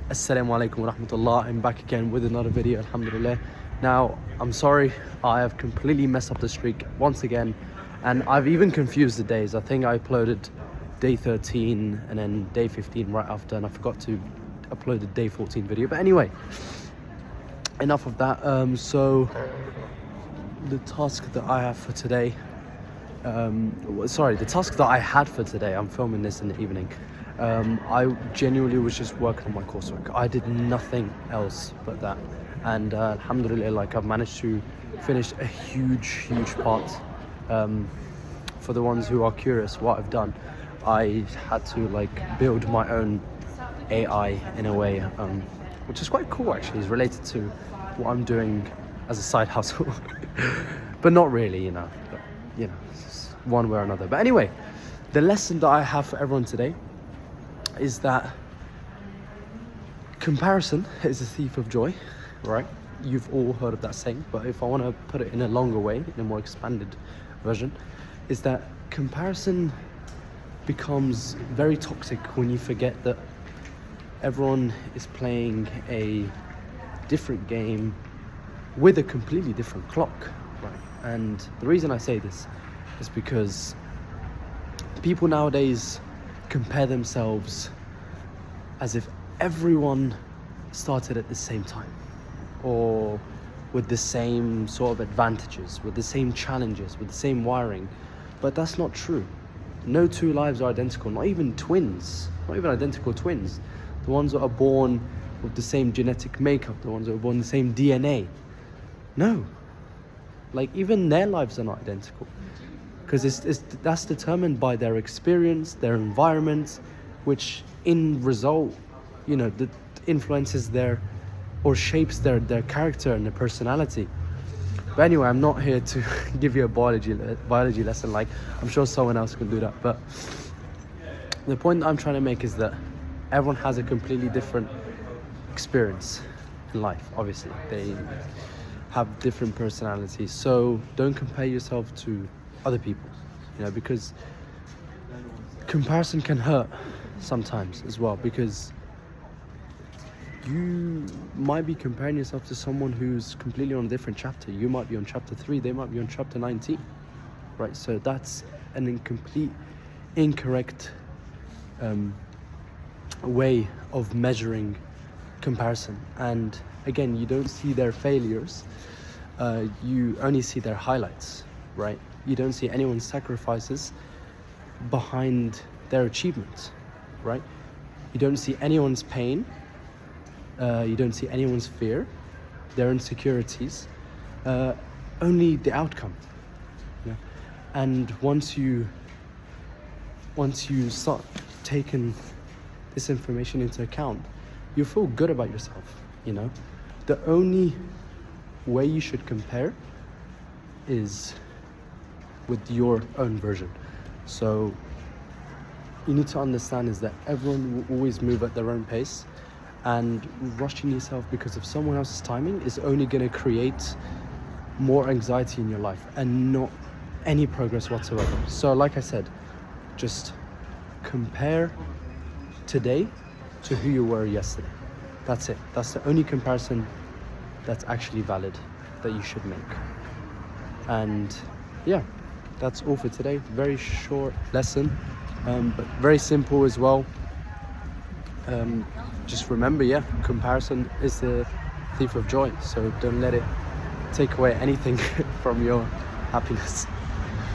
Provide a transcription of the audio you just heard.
Assalamu alaikum wa rahmatullah. I'm back again with another video, alhamdulillah. Now, I'm sorry, I have completely messed up the streak once again, and I've even confused the days. I think I uploaded day 13 and then day 15 right after, and I forgot to upload the day 14 video. But anyway, enough of that. So the task that I have for today, the task that I had for today, I'm filming this in the evening. I genuinely was just working on my coursework. I did nothing else but that, and alhamdulillah, like, I've managed to finish a huge part. For the ones who are curious what I've done, I had to like build my own AI in a way, which is quite cool actually. It's related to what I'm doing as a side hustle, but not really, you know, it's one way or another. But anyway, the lesson that I have for everyone today is that comparison is a thief of joy, right? You've all heard of that saying, but if I want to put it in a longer way, in a more expanded version, is that comparison becomes very toxic when you forget that everyone is playing a different game with a completely different clock, right? And the reason I say this is because people nowadays compare themselves as if everyone started at the same time, or with the same sort of advantages, with the same challenges, with the same wiring. But that's not true. No two lives are identical, not even twins, not even identical twins. The ones that are born with the same genetic makeup, the ones that are born with the same DNA. No, like even their lives are not identical, because that's determined by their experience, their environment, which in result, that influences their, or shapes their character and their personality. But anyway, I'm not here to give you a biology lesson. Like, I'm sure someone else can do that. But the point that I'm trying to make is that everyone has a completely different experience in life. Obviously, they have different personalities. So don't compare yourself to other people, because comparison can hurt sometimes as well, because you might be comparing yourself to someone who's completely on a different chapter. You might be on chapter 3, they might be on chapter 19, right? So that's an incorrect way of measuring comparison. And again, you don't see their failures, you only see their highlights, right? You don't see anyone's sacrifices behind their achievements, right? You don't see anyone's pain, you don't see anyone's fear, their insecurities, only the outcome. And once you start taking this information into account, you feel good about yourself. The only way you should compare is with your own version. So you need to understand is that everyone will always move at their own pace, and rushing yourself because of someone else's timing is only going to create more anxiety in your life and not any progress whatsoever. So like I said, just compare today to who you were yesterday. That's it. That's the only comparison that's actually valid that you should make. And yeah, that's all for today. Very short lesson, but very simple as well. Just remember, comparison is the thief of joy. So don't let it take away anything from your happiness.